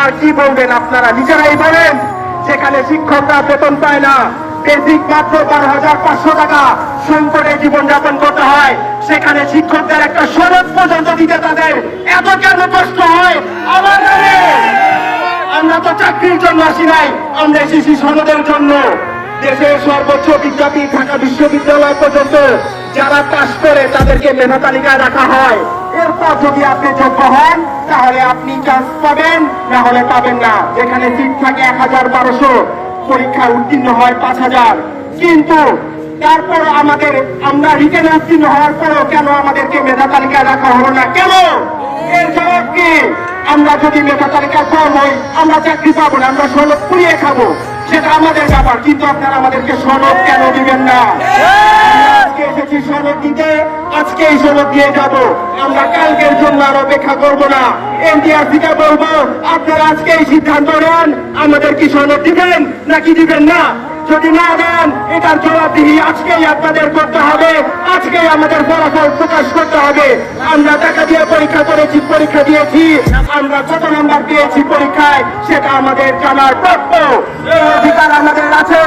আর কি বলবেন? আপনারা নিজেরাই বলেন। যেখানে শিক্ষকরা বেতন পায় না, বেসিক মাত্র 12,500 টাকা সংকটে জীবনযাপন করতে হয়, সেখানে শিক্ষকদের একটা সনদ পর্যন্ত দিতে তাদের এত কেন কষ্ট হয়? আমরা তো চাকরির জন্য আসি নাই, আমরা এসেছি সনদের জন্য। দেশের সর্বোচ্চ বিদ্যাপীঠ ঢাকা বিশ্ববিদ্যালয় পর্যন্ত যারা পাস করে তাদেরকে মেধা তালিকায় রাখা হয়। এরপর যদি আপনি যোগ্য হন তাহলে আপনি চান্স পাবেন, না হলে পাবেন না। যেখানে সিট থাকে 1,1200, পরীক্ষায় উত্তীর্ণ হয় 5,000। কিন্তু তারপর আমরা রিটেনে উত্তীর্ণ হওয়ার পরেও কেন আমাদেরকে মেধা তালিকায় রাখা হলো না? কেন? এর জবাব কি? আমরা যদি মেধা তালিকায় কম হই আমরা চাকরি পাবো না, আমরা সনদ পুড়িয়ে খাবো, সেটা আমাদের ব্যাপার। কিন্তু আপনারা আমাদেরকে সনদ কেন দিবেন না? আজকে এসেছি সনদ দিতে, আজকে এই সনদ দিয়ে যাব। আমরা কালকের জন্য আর অপেক্ষা করবো না। এনটিআরসি কে বলবো, আপনারা আজকে এই সিদ্ধান্ত নেন, আমাদের কি সনদ দিবেন নাকি দিবেন না? যদি না দেন এটার জবাবদিহি আজকেই আপনাদের করতে হবে, আজকেই আমাদের ফলাফল প্রকাশ করতে হবে। আমরা টাকা দিয়ে পরীক্ষা করেছি, পরীক্ষা দিয়েছি, আমরা কত নাম্বার পেয়েছি পরীক্ষায় সেটা আমাদের জানার প্রাপ্য। এই অধিকার আমাদের আছে।